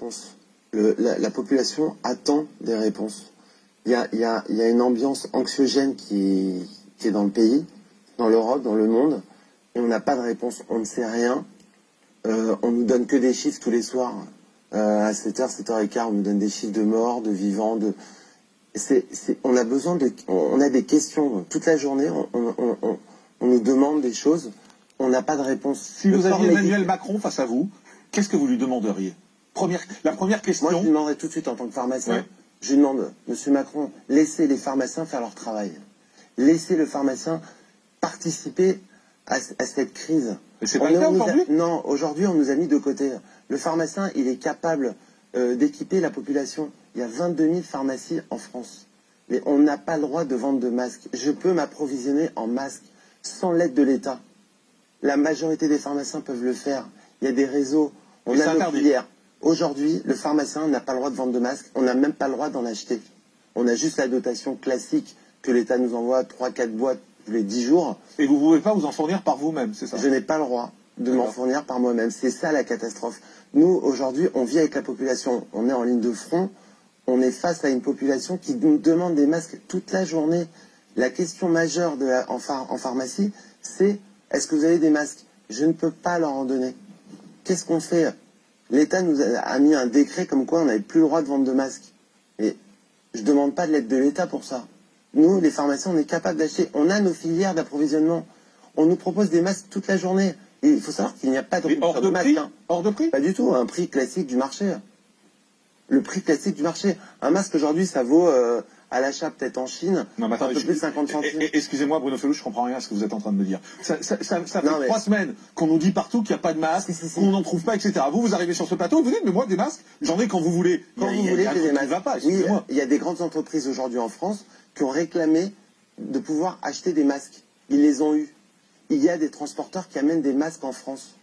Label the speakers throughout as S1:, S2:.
S1: réponses. La population attend des réponses. Il y a une ambiance anxiogène qui est dans le pays, dans l'Europe, dans le monde, et on n'a pas de réponse. On ne sait rien. On nous donne que des chiffres tous les soirs. À 7h, 7h15, on nous donne des chiffres de morts, de vivants, on a besoin on a des questions toute la journée, on nous demande des choses, on n'a pas de réponse.
S2: Si vous aviez Emmanuel Macron face à vous, qu'est-ce que vous lui demanderiez? La première question...
S1: Moi, je lui demanderais tout de suite en tant que pharmacien,
S2: ouais.
S1: Je lui demande, Monsieur Macron, laissez les pharmaciens faire leur travail. Laissez le pharmacien participer à cette crise.
S2: Mais c'est pas le cas aujourd'hui?
S1: Non, aujourd'hui, on nous a mis de côté. Le pharmacien, il est capable d'équiper la population. Il y a 22 000 pharmacies en France. Mais on n'a pas le droit de vendre de masques. Je peux m'approvisionner en masques sans l'aide de l'État. La majorité des pharmaciens peuvent le faire. Il y a des réseaux. On a nos filières. Aujourd'hui, le pharmacien n'a pas le droit de vendre de masques. On n'a même pas le droit d'en acheter. On a juste la dotation classique que l'État nous envoie, 3-4 boîtes tous les 10 jours.
S2: Et vous ne pouvez pas vous en fournir par vous-même, c'est ça?
S1: Je n'ai pas le droit de m'en fournir par moi-même. C'est ça la catastrophe. Nous, aujourd'hui, on vit avec la population. On est en ligne de front. On est face à une population qui nous demande des masques toute la journée. La question majeure en pharmacie, c'est est-ce que vous avez des masques? Je ne peux pas leur en donner. Qu'est-ce qu'on fait? L'État nous a mis un décret comme quoi on n'avait plus le droit de vendre de masques. Et je ne demande pas de l'aide de l'État pour ça. Nous, les pharmaciens, on est capable d'acheter. On a nos filières d'approvisionnement. On nous propose des masques toute la journée. Et il faut savoir qu'il n'y a pas de
S2: hors de
S1: masque.
S2: Prix hors de prix?
S1: Pas du tout. Un prix classique du marché. Le prix classique du marché. Un masque aujourd'hui, ça vaut à l'achat peut-être en Chine,
S2: non, mais attendez,
S1: un peu plus de 50 centimes.
S2: Excusez-moi Bruno Fellouche, je comprends rien à ce que vous êtes en train de me dire. Ça fait 3 semaines qu'on nous dit partout qu'il n'y a pas de masque, qu'on n'en trouve pas, etc. Vous arrivez sur ce plateau et vous dites, mais moi des masques, j'en ai quand vous voulez.
S1: Quand vous voulez, j'ai des masques.
S2: Va pas,
S1: oui, il y a des grandes entreprises aujourd'hui en France qui ont réclamé de pouvoir acheter des masques. Ils les ont eus. Il y a des transporteurs qui amènent des masques en France.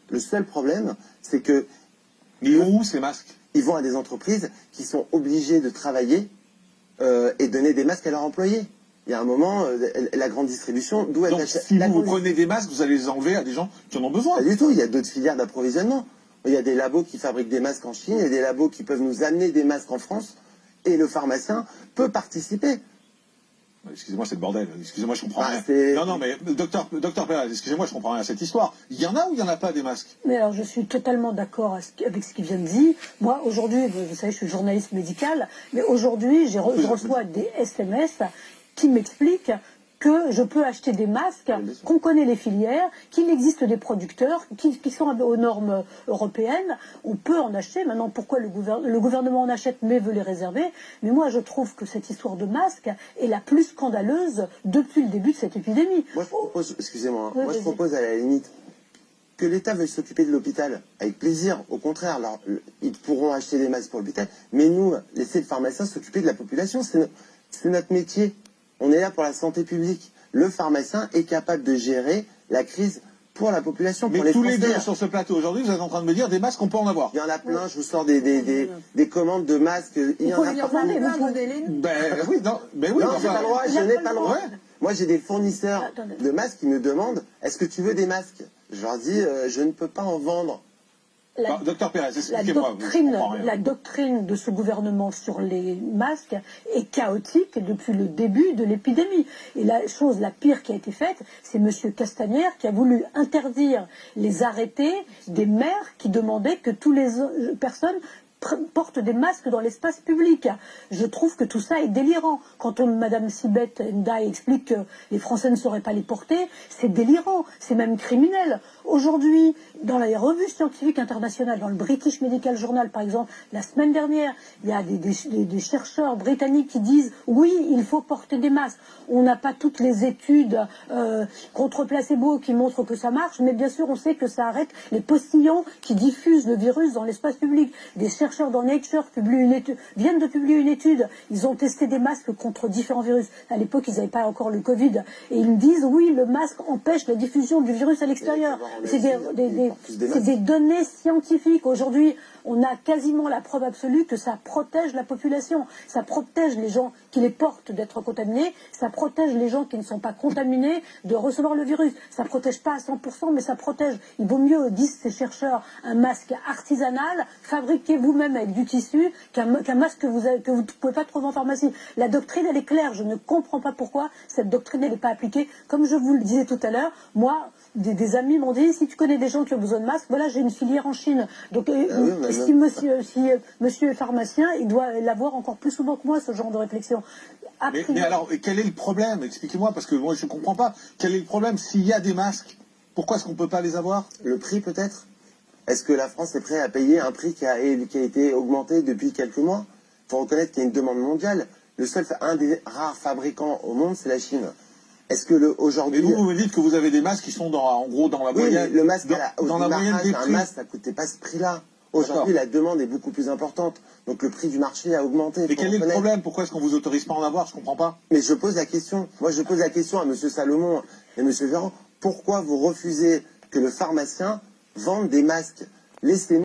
S1: Le seul problème, c'est que...
S2: Ils vont où ces masques?
S1: Ils vont à des entreprises qui sont obligées de travailler et donner des masques à leurs employés. Il y a un moment, la grande distribution, d'où elle achète.
S2: Si vous prenez des masques, vous allez les enlever à des gens qui en ont besoin.
S1: Pas du tout, il y a d'autres filières d'approvisionnement. Il y a des labos qui fabriquent des masques en Chine, il y a des labos qui peuvent nous amener des masques en France, et le pharmacien peut participer.
S2: Excusez-moi, c'est le bordel. Excusez-moi, je comprends rien. Non, mais docteur Pérez, excusez-moi, je comprends rien à cette histoire. Il y en a ou il n'y en a pas des masques?
S3: Mais alors, je suis totalement d'accord avec ce qu'il vient de dire. Moi, aujourd'hui, vous savez, je suis journaliste médical, mais aujourd'hui, je reçois des SMS qui m'expliquent que je peux acheter des masques, qu'on connaît les filières, qu'il existe des producteurs qui sont aux normes européennes. On peut en acheter. Maintenant, pourquoi le gouvernement en achète mais veut les réserver? Mais moi, je trouve que cette histoire de masques est la plus scandaleuse depuis le début de cette épidémie.
S1: Moi, je propose, excusez-moi, moi je propose à la limite que l'État veuille s'occuper de l'hôpital. Avec plaisir, au contraire, alors, ils pourront acheter des masques pour l'hôpital, mais nous, laisser le pharmacien s'occuper de la population, c'est notre métier. On est là pour la santé publique. Le pharmacien est capable de gérer la crise pour la population, pour les Français.
S2: Mais tous les deux sur ce plateau aujourd'hui, vous êtes en train de me dire des masques, on peut en avoir.
S1: Il y en a plein, je vous sors des commandes de masques. Il y en a pas.
S2: Oui, non, mais oui.
S1: Non, j'ai pas le droit, je n'ai pas le droit. Moi, j'ai des fournisseurs de masques qui me demandent, est-ce que tu veux des masques? Je leur dis, je ne peux pas en vendre.
S2: Docteur Pérez, expliquez-moi.
S3: La doctrine de ce gouvernement sur les masques est chaotique depuis le début de l'épidémie. Et la chose la pire qui a été faite, c'est M. Castagnère qui a voulu interdire les arrêtés des maires qui demandaient que toutes les personnes portent des masques dans l'espace public. Je trouve que tout ça est délirant. Quand Mme Sibeth Ndiaye explique que les Français ne sauraient pas les porter, c'est délirant, c'est même criminel. Aujourd'hui, dans les revues scientifiques internationales, dans le British Medical Journal par exemple, la semaine dernière, il y a des chercheurs britanniques qui disent oui, il faut porter des masques. On n'a pas toutes les études contre placebo qui montrent que ça marche, mais bien sûr on sait que ça arrête les postillons qui diffusent le virus dans l'espace public. Des chercheurs dans Nature viennent de publier une étude. Ils ont testé des masques contre différents virus. À l'époque, ils n'avaient pas encore le Covid. Et ils me disent, oui, le masque empêche la diffusion du virus à l'extérieur. C'est des données scientifiques. Aujourd'hui, on a quasiment la preuve absolue que ça protège la population. Ça protège les gens qui les porte d'être contaminés, ça protège les gens qui ne sont pas contaminés de recevoir le virus. Ça protège pas à 100%, mais ça protège. Il vaut mieux, disent ces chercheurs, un masque artisanal, fabriqué vous-même avec du tissu, qu'un masque que vous ne pouvez pas trouver en pharmacie. La doctrine, elle est claire. Je ne comprends pas pourquoi cette doctrine, elle n'est pas appliquée. Comme je vous le disais tout à l'heure, moi, des amis m'ont dit, si tu connais des gens qui ont besoin de masques, voilà, j'ai une filière en Chine. Donc, si monsieur est pharmacien, il doit l'avoir encore plus souvent que moi, ce genre de réflexion.
S2: Mais alors, quel est le problème? Expliquez-moi, parce que moi, je ne comprends pas. Quel est le problème? S'il y a des masques, pourquoi est-ce qu'on ne peut pas les avoir?
S1: Le prix, peut-être? Est-ce que la France est prête à payer un prix qui a été augmenté depuis quelques mois? Il faut reconnaître qu'il y a une demande mondiale. Un des rares fabricants au monde, c'est la Chine. Est-ce que aujourd'hui...
S2: Et vous me dites que vous avez des masques qui sont en gros dans la moyenne...
S1: Oui, le masque,
S2: dans la moyenne des prix.
S1: Un masque, ça ne coûtait pas ce prix-là. Aujourd'hui, la demande est beaucoup plus importante. Donc le prix du marché a augmenté.
S2: Mais quel est le problème? Pourquoi est-ce qu'on vous autorise pas à en avoir? Je comprends pas.
S1: Mais je pose la question. Moi, je pose la question à M. Salomon et M. Véran. Pourquoi vous refusez que le pharmacien vende des masques? Laissez-nous